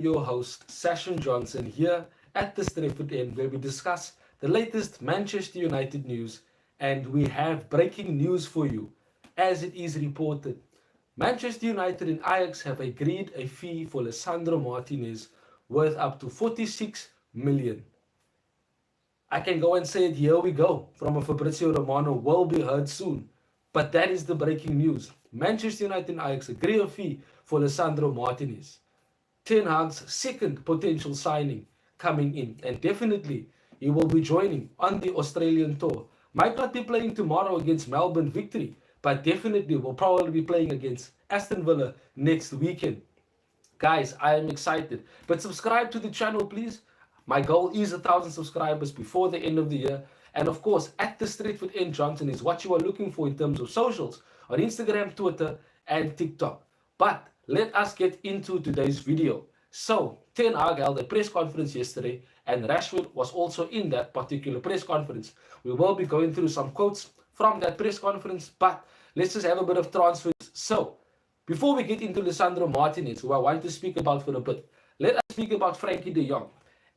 your host, Sashin Johnson, here at the Stretford End, where we discuss the latest Manchester United news. And we have breaking news for you. As it is reported, Manchester United and Ajax have agreed a fee for Lisandro Martinez worth up to 46 million. I can go and say it, here we go, from a Fabrizio Romano will be heard soon. But that is the breaking news. Manchester United and Ajax agree a fee for Lisandro Martinez. Ten Hag's second potential signing coming in, and definitely he will be joining on the Australian tour. Might not be playing tomorrow against Melbourne Victory, but definitely will probably be playing against Aston Villa next weekend. Guys, I am excited. But subscribe to the channel, please. My goal is 1,000 subscribers before the end of the year. And of course, at the Stretford N Johnson is what you are looking for in terms of socials on Instagram, Twitter, and TikTok. But let us get into today's video. So, Ten Hag held a press conference yesterday, and Rashford was also in that particular press conference. We will be going through some quotes from that press conference, but let's just have a bit of transfers. So, before we get into Lisandro Martinez, who I want to speak about for a bit, let us speak about Frankie de Jong.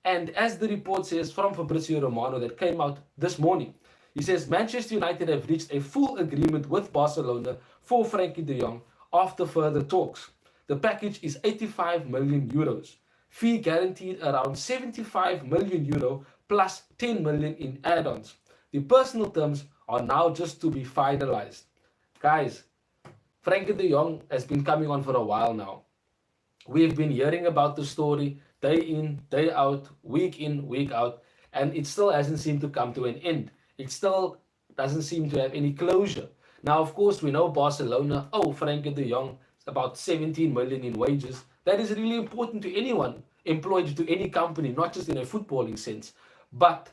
And as the report says from Fabrizio Romano that came out this morning, he says Manchester United have reached a full agreement with Barcelona for Frankie de Jong after further talks. The package is 85 million euros. Fee guaranteed around 75 million euro plus 10 million in add-ons. The personal terms are now just to be finalized. Guys, Frankie de Jong has been coming on for a while now. We've been hearing about the story day in, day out, week in, week out, and it still hasn't seemed to come to an end. It still doesn't seem to have any closure. Now, of course, we know Barcelona owe Frankie de Jong about 17 million in wages. That is really important to anyone employed to any company, not just in a footballing sense. But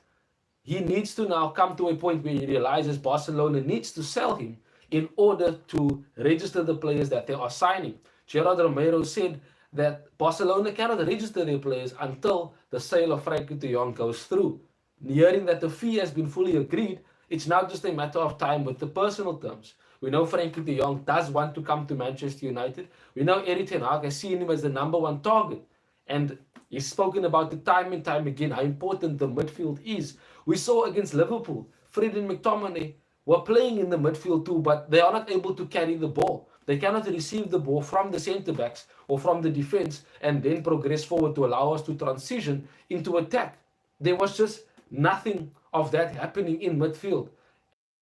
he needs to now come to a point where he realizes Barcelona needs to sell him in order to register the players that they are signing. Gerard Romero said that Barcelona cannot register their players until the sale of Frankie de Jong goes through. Hearing that the fee has been fully agreed, it's now just a matter of time with the personal terms. We know Frankie de Jong does want to come to Manchester United. We know Erik ten Hag has seen him as the #1 target. And he's spoken about it time and time again, how important the midfield is. We saw against Liverpool, Fred and McTominay were playing in the midfield too, but they are not able to carry the ball. They cannot receive the ball from the centre-backs or from the defence and then progress forward to allow us to transition into attack. There was just nothing of that happening in midfield.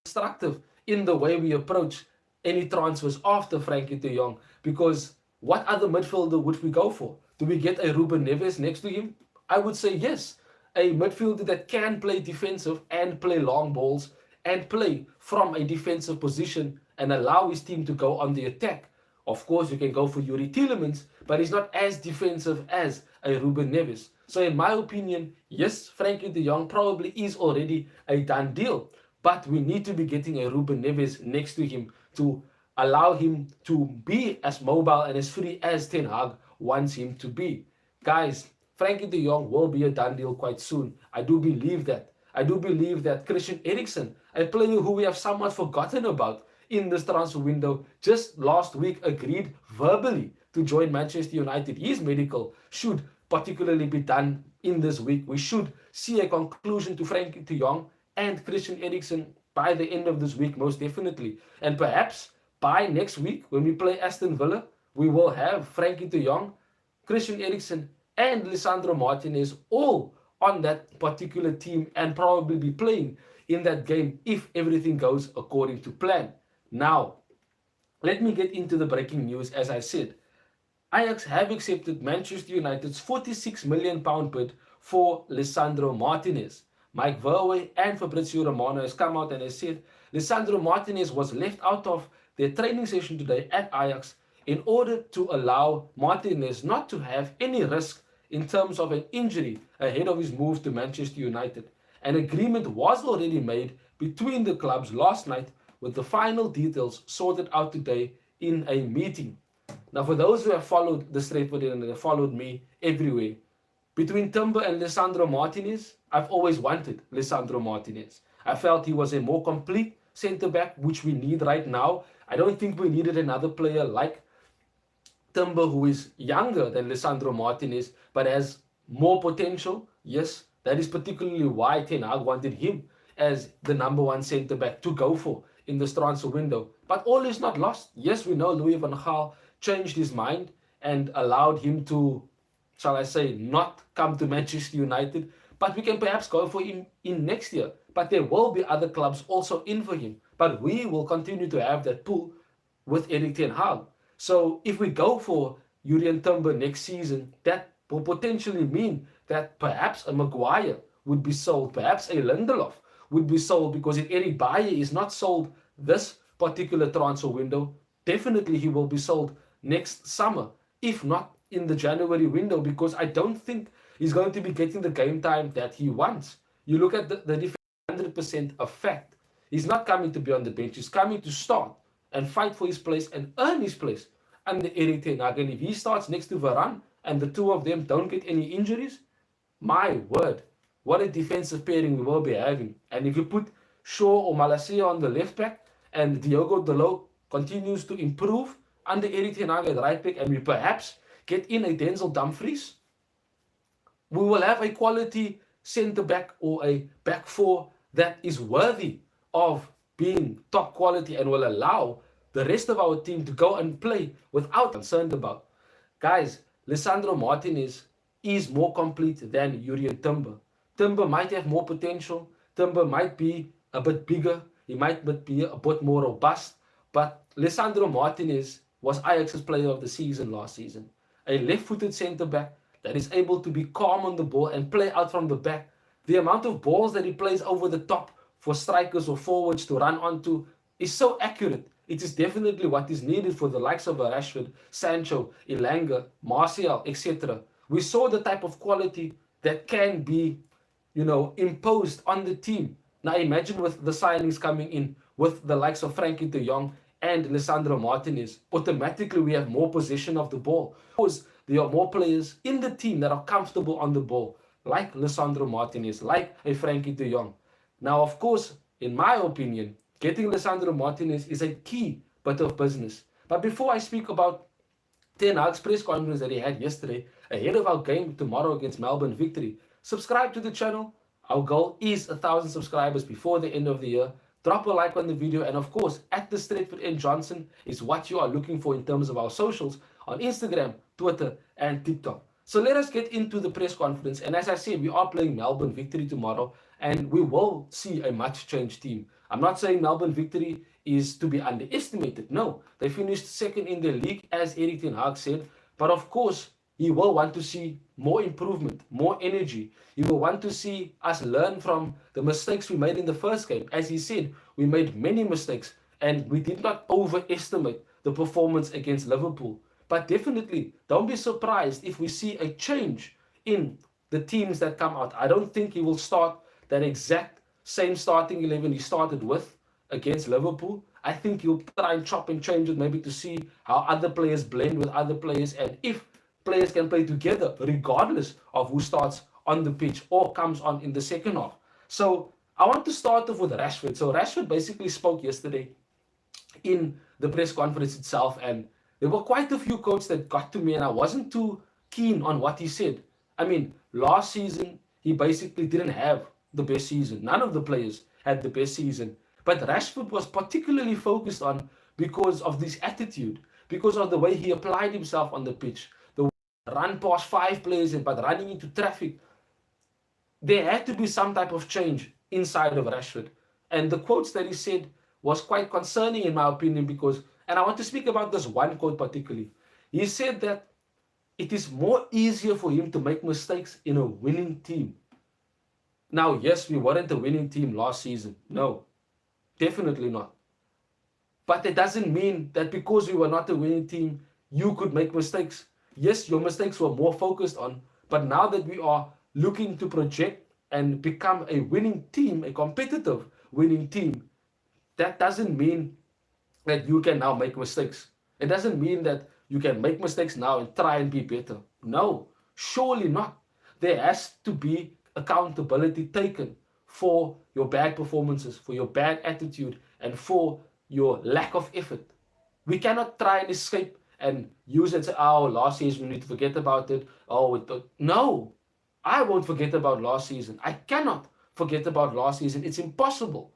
Instructive in the way we approach any transfers after Frankie de Jong, because what other midfielder would we go for? Do we get a Ruben Neves next to him? I would say yes. A midfielder that can play defensive and play long balls and play from a defensive position and allow his team to go on the attack. Of course, you can go for Yuri Tielemans, but he's not as defensive as a Ruben Neves. So in my opinion, yes, Frankie de Jong probably is already a done deal, but we need to be getting a Ruben Neves next to him to allow him to be as mobile and as free as Ten Hag wants him to be. Guys, Frankie de Jong will be a done deal quite soon. I do believe that. I do believe that Christian Eriksen, a player who we have somewhat forgotten about in this transfer window, just last week agreed verbally to join Manchester United. His medical should particularly be done in this week. We should see a conclusion to Frankie de Jong and Christian Eriksen by the end of this week, most definitely. And perhaps by next week, when we play Aston Villa, we will have Frankie de Jong, Christian Eriksen, and Lisandro Martinez all on that particular team and probably be playing in that game if everything goes according to plan. Now, let me get into the breaking news. As I said, Ajax have accepted Manchester United's £46 million bid for Lisandro Martinez. Mike Verwey and Fabrizio Romano has come out and has said Lisandro Martinez was left out of their training session today at Ajax in order to allow Martinez not to have any risk in terms of an injury ahead of his move to Manchester United. An agreement was already made between the clubs last night, with the final details sorted out today in a meeting. Now, for those who have followed the Stretford and have followed me everywhere, between Timber and Lisandro Martinez, I've always wanted Lisandro Martinez. I felt he was a more complete centre-back, which we need right now. I don't think we needed another player like Timber, who is younger than Lisandro Martinez, but has more potential. Yes, that is particularly why Ten Hag wanted him as the number one centre back to go for in this transfer window. But all is not lost. Yes, we know Louis van Gaal changed his mind and allowed him to, shall I say, not come to Manchester United. But we can perhaps go for him in next year. But there will be other clubs also in for him. But we will continue to have that pool with Erik ten Hag. So if we go for Jurien Timber next season, that will potentially mean that perhaps a Maguire would be sold, perhaps a Lindelof would be sold, because if Eric Bayer is not sold this particular transfer window, definitely he will be sold next summer, if not in the January window, because I don't think he's going to be getting the game time that he wants. You look at the defense, 100% a fact. He's not coming to be on the bench, he's coming to start and fight for his place and earn his place under Erik ten Hag. And if he starts next to Varane and the two of them don't get any injuries, my word, what a defensive pairing we will be having. And if you put Shaw or Malacia on the left back and Diogo Dalot continues to improve under Erik ten Hag at right back, and we perhaps get in a Denzel Dumfries, we will have a quality centre back or a back four that is worthy of being top quality and will allow the rest of our team to go and play without concerned about. Guys, Lisandro Martinez is more complete than Jurien Timber. Timber might have more potential. Timber might be a bit bigger. He might be a bit more robust. But Lisandro Martinez was Ajax's player of the season last season. A left-footed centre-back that is able to be calm on the ball and play out from the back. The amount of balls that he plays over the top for strikers or forwards to run onto is so accurate. It is definitely what is needed for the likes of Rashford, Sancho, Elanga, Martial, etc. We saw the type of quality that can be, imposed on the team. Now imagine with the signings coming in, with the likes of Frankie de Jong and Lisandro Martinez, automatically we have more possession of the ball. Because there are more players in the team that are comfortable on the ball, like Lisandro Martinez, like a Frankie de Jong. Now, of course, in my opinion, getting Lisandro Martinez is a key bit of business. But before I speak about Ten Hag's press conference that he had yesterday, ahead of our game tomorrow against Melbourne Victory, subscribe to the channel. Our goal is 1,000 subscribers before the end of the year. Drop a like on the video, and of course, at the Stretford N Johnson is what you are looking for in terms of our socials on Instagram, Twitter, and TikTok. So let us get into the press conference. And as I said, we are playing Melbourne Victory tomorrow, and we will see a much changed team. I'm not saying Melbourne Victory is to be underestimated. No, they finished second in the league, as Erik ten Hag said. But of course, he will want to see more improvement, more energy. He will want to see us learn from the mistakes we made in the first game. As he said, we made many mistakes, and we did not overestimate the performance against Liverpool. But definitely, don't be surprised if we see a change in the teams that come out. I don't think he will start that exact same starting 11 he started with against Liverpool. I think he'll try and chop and change it, maybe to see how other players blend with other players, and if players can play together regardless of who starts on the pitch or comes on in the second half. So I want to start off with Rashford. So Rashford basically spoke yesterday in the press conference itself, and there were quite a few quotes that got to me, and I wasn't too keen on what he said. I mean, last season he basically didn't have the best season. None of the players had the best season. But Rashford was particularly focused on because of this attitude, because of the way he applied himself on the pitch, the run past 5 players but running into traffic. There had to be some type of change inside of Rashford. And the quotes that he said was quite concerning in my opinion, because, and I want to speak about this one quote particularly. He said that it is more easier for him to make mistakes in a winning team. Now, yes, we weren't a winning team last season. No, definitely not. But it doesn't mean that because we were not a winning team, you could make mistakes. Yes, your mistakes were more focused on, but now that we are looking to project and become a winning team, a competitive winning team, that doesn't mean that you can now make mistakes. It doesn't mean that you can make mistakes now and try and be better. No, surely not. There has to be accountability taken for your bad performances, for your bad attitude, and for your lack of effort. We cannot try and escape and use it. Oh, last season we need to forget about it. Oh, no, I won't forget about last season. I cannot forget about last season. It's impossible.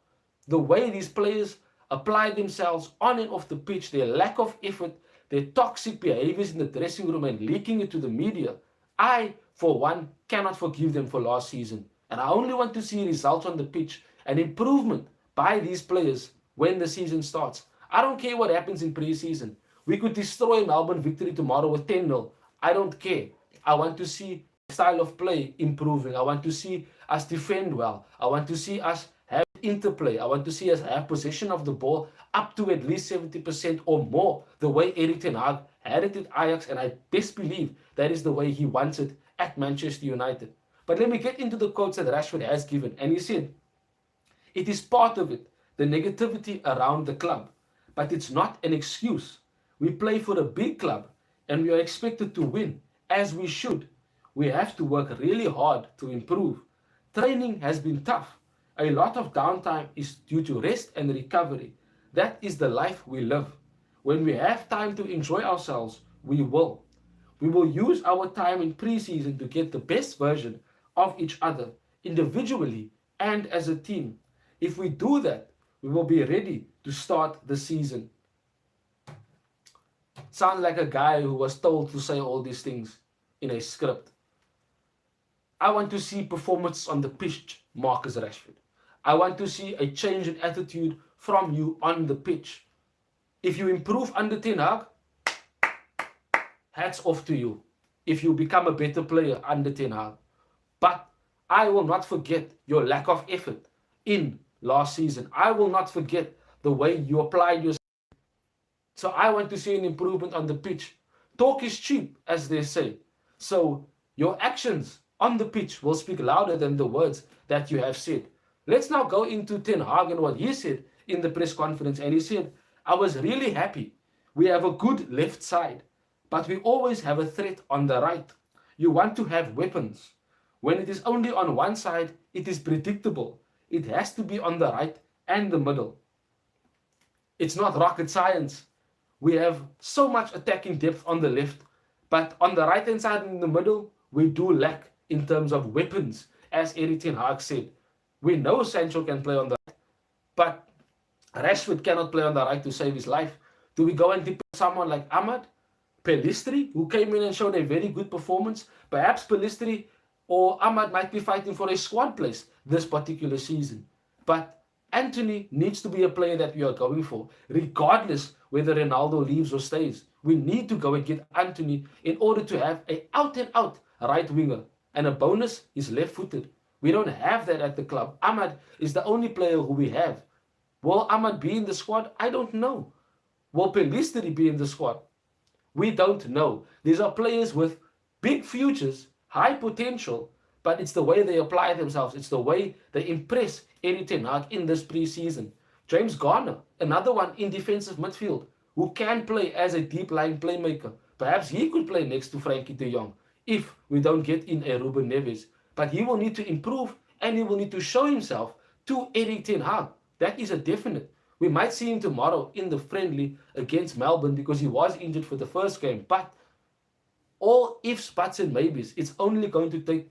The way these players apply themselves on and off the pitch, their lack of effort, their toxic behaviors in the dressing room and leaking it to the media. I, for one, cannot forgive them for last season. And I only want to see results on the pitch and improvement by these players when the season starts. I don't care what happens in pre-season. We could destroy Melbourne Victory tomorrow with 10-0. I don't care. I want to see style of play improving. I want to see us defend well. I want to see us have interplay. I want to see us have possession of the ball up to at least 70% or more, the way Erik ten Hag had it at Ajax, and I best believe that is the way he wants it at Manchester United. But let me get into the quotes that Rashford has given, and he said, it is part of it, the negativity around the club, but it's not an excuse. We play for a big club, and we are expected to win, as we should. We have to work really hard to improve. Training has been tough. A lot of downtime is due to rest and recovery. That is the life we live. When we have time to enjoy ourselves, we will. We will use our time in pre-season to get the best version of each other, individually and as a team. If we do that, we will be ready to start the season. Sounds like a guy who was told to say all these things in a script. I want to see performance on the pitch, Marcus Rashford. I want to see a change in attitude from you on the pitch. If you improve under Ten Hag, hats off to you. If you become a better player under Ten Hag. But I will not forget your lack of effort in last season. I will not forget the way you applied yourself. So I want to see an improvement on the pitch. Talk is cheap, as they say. So your actions on the pitch will speak louder than the words that you have said. Let's now go into Ten Hag and what he said in the press conference. And he said, I was really happy. We have a good left side, but we always have a threat on the right. You want to have weapons. When it is only on one side, it is predictable. It has to be on the right and the middle. It's not rocket science. We have so much attacking depth on the left, but on the right hand side and in the middle, we do lack in terms of weapons, as Erik ten Hag said. We know Sancho can play on the right, but Rashford cannot play on the right to save his life. Do we go and depend on someone like Ahmad Pelistri, who came in and showed a very good performance? Perhaps Pelistri or Ahmad might be fighting for a squad place this particular season. But Anthony needs to be a player that we are going for, regardless whether Ronaldo leaves or stays. We need to go and get Anthony in order to have an out-and-out right winger. And a bonus is left-footed. We don't have that at the club. Ahmad is the only player who we have. Will Ahmad be in the squad? I don't know. Will Pelistri be in the squad? We don't know. These are players with big futures, high potential, but it's the way they apply themselves. It's the way they impress Erik ten Hag in this pre-season. James Garner, another one in defensive midfield, who can play as a deep-lying playmaker. Perhaps he could play next to Frankie de Jong if we don't get in a Ruben Neves. But he will need to improve and he will need to show himself to Erik ten Hag. That is a definite. We might see him tomorrow in the friendly against Melbourne because he was injured for the first game. But all ifs, buts and maybes. It's only going to take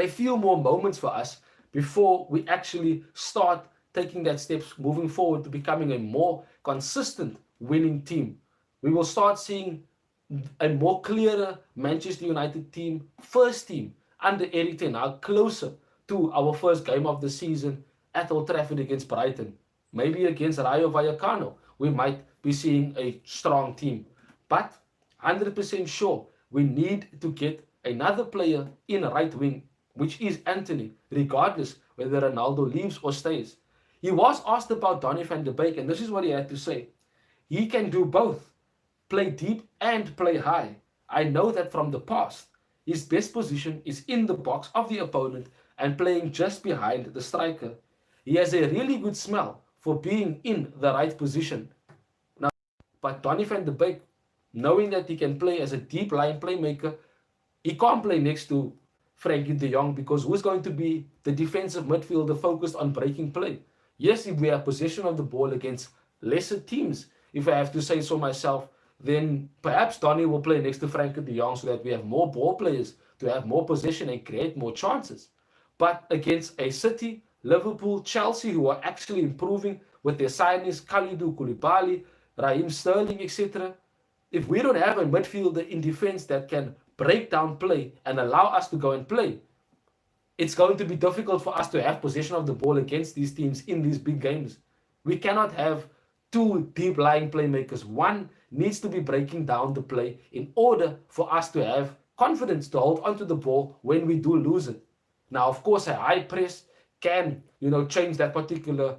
a few more moments for us before we actually start taking that steps moving forward to becoming a more consistent winning team. We will start seeing a more clearer Manchester United team, first team under Erik ten Hag, closer to our first game of the season at Old Trafford against Brighton. Maybe against Rayo Vallecano, we might be seeing a strong team. But 100% sure, we need to get another player in right wing, which is Anthony, regardless whether Ronaldo leaves or stays. He was asked about Donny van de Beek, and this is what he had to say. He can do both, play deep and play high. I know that from the past. His best position is in the box of the opponent and playing just behind the striker. He has a really good smell for being in the right position. Now, but Donny van de Beek, knowing that he can play as a deep line playmaker, he can't play next to Frankie de Jong because who's going to be the defensive midfielder focused on breaking play? Yes, if we have possession of the ball against lesser teams, if I have to say so myself, then perhaps Donny will play next to Frankie de Jong so that we have more ball players to have more possession and create more chances. But against a City, Liverpool, Chelsea, who are actually improving with their signings, Kalidou Koulibaly, Raheem Sterling, etc., if we don't have a midfielder in defense that can break down play and allow us to go and play, it's going to be difficult for us to have possession of the ball against these teams in these big games. We cannot have two deep lying playmakers. One needs to be breaking down the play in order for us to have confidence to hold onto the ball when we do lose it. Now, of course, a high press can, change that particular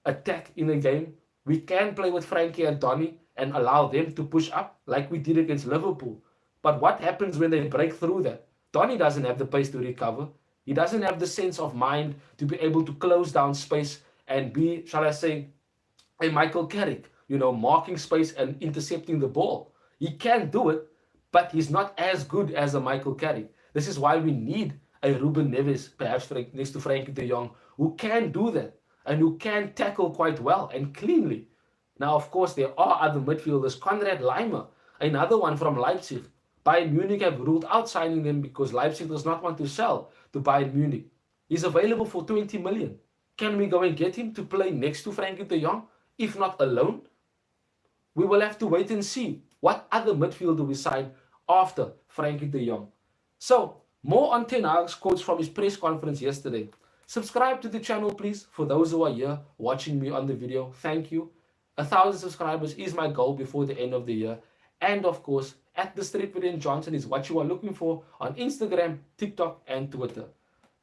attack in a game. We can play with Frankie and Donny and allow them to push up like we did against Liverpool. But what happens when they break through that? Donny doesn't have the pace to recover. He doesn't have the sense of mind to be able to close down space and be, shall I say, a Michael Carrick, marking space and intercepting the ball. He can do it, but he's not as good as a Michael Carrick. This is why we need a Ruben Neves, perhaps next to Frankie de Jong, who can do that and who can tackle quite well and cleanly. Now, of course, there are other midfielders. Konrad Laimer, another one from Leipzig. Bayern Munich have ruled out signing them because Leipzig does not want to sell to Bayern Munich. He's available for 20 million. Can we go and get him to play next to Frankie de Jong, if not alone? We will have to wait and see what other midfielder we sign after Frankie de Jong. So, more on Ten Hag's quotes from his press conference yesterday. Subscribe to the channel, please, for those who are here watching me on the video. Thank you. 1,000 subscribers is my goal before the end of the year. And of course, at the Stretford Johnson is what you are looking for on Instagram, TikTok, and Twitter.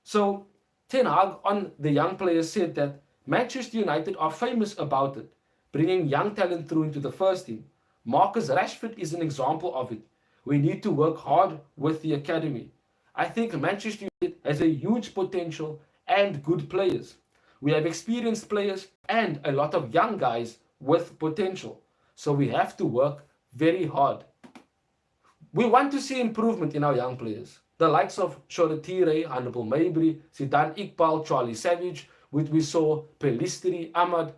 So, Ten Hag on the young players said that Manchester United are famous about it, bringing young talent through into the first team. Marcus Rashford is an example of it. We need to work hard with the academy. I think Manchester United has a huge potential and good players. We have experienced players and a lot of young guys with potential. So we have to work very hard. We want to see improvement in our young players. The likes of Shoretire, Hannibal Mabry, Zidane Iqbal, Charlie Savage, which we saw, Pelistri, Ahmad.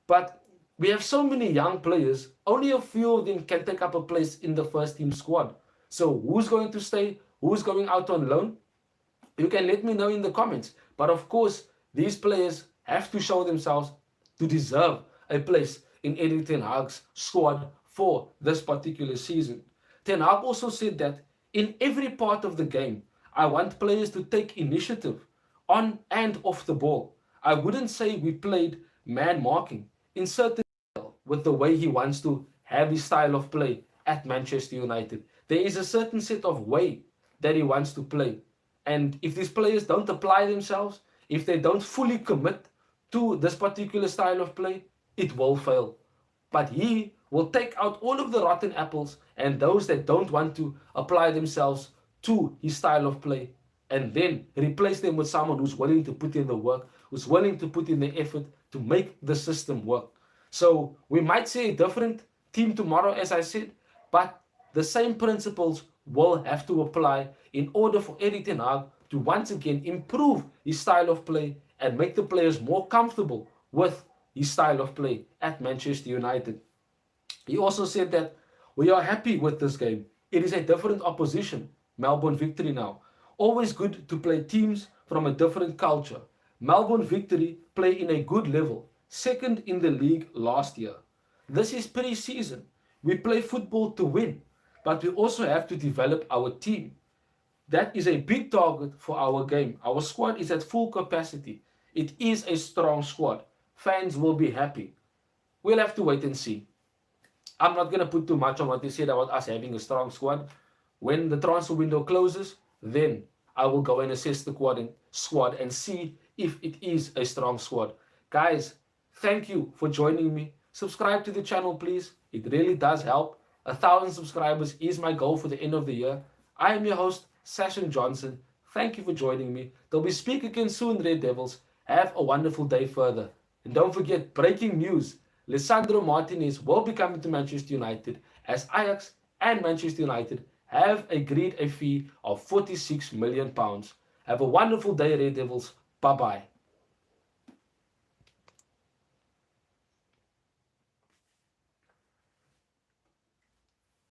But we have so many young players, only a few of them can take up a place in the first team squad. So who's going to stay? Who's going out on loan? You can let me know in the comments. But of course, these players have to show themselves to deserve a place in Erik ten Hag's squad for this particular season. Ten Hag also said that in every part of the game, I want players to take initiative on and off the ball. I wouldn't say we played man marking in certain with the way he wants to have his style of play at Manchester United. There is a certain set of way that he wants to play. And if these players don't apply themselves, if they don't fully commit to this particular style of play, it will fail. But he will take out all of the rotten apples and those that don't want to apply themselves to his style of play, and then replace them with someone who's willing to put in the work, who's willing to put in the effort to make the system work. So we might see a different team tomorrow, as I said, but the same principles will have to apply in order for Erik ten Hag to once again improve his style of play and make the players more comfortable with his style of play at Manchester United. He also said that we are happy with this game. It is a different opposition. Melbourne Victory now. Always good to play teams from a different culture. Melbourne Victory play in a good level. Second in the league last year. This is pre-season. We play football to win. But we also have to develop our team. That is a big target for our game. Our squad is at full capacity. It is a strong squad. Fans will be happy. We'll have to wait and see. I'm not going to put too much on what they said about us having a strong squad. When the transfer window closes, then I will go and assess the squad and see if it is a strong squad. Guys, thank you for joining me. Subscribe to the channel, please. It really does help. 1,000 subscribers is my goal for the end of the year. I am your host, Sashin Johnson. Thank you for joining me. Till we speak again soon, Red Devils. Have a wonderful day further. And don't forget, breaking news. Lisandro Martinez will be coming to Manchester United as Ajax and Manchester United have agreed a fee of £46 million. Have a wonderful day, Red Devils. Bye-bye.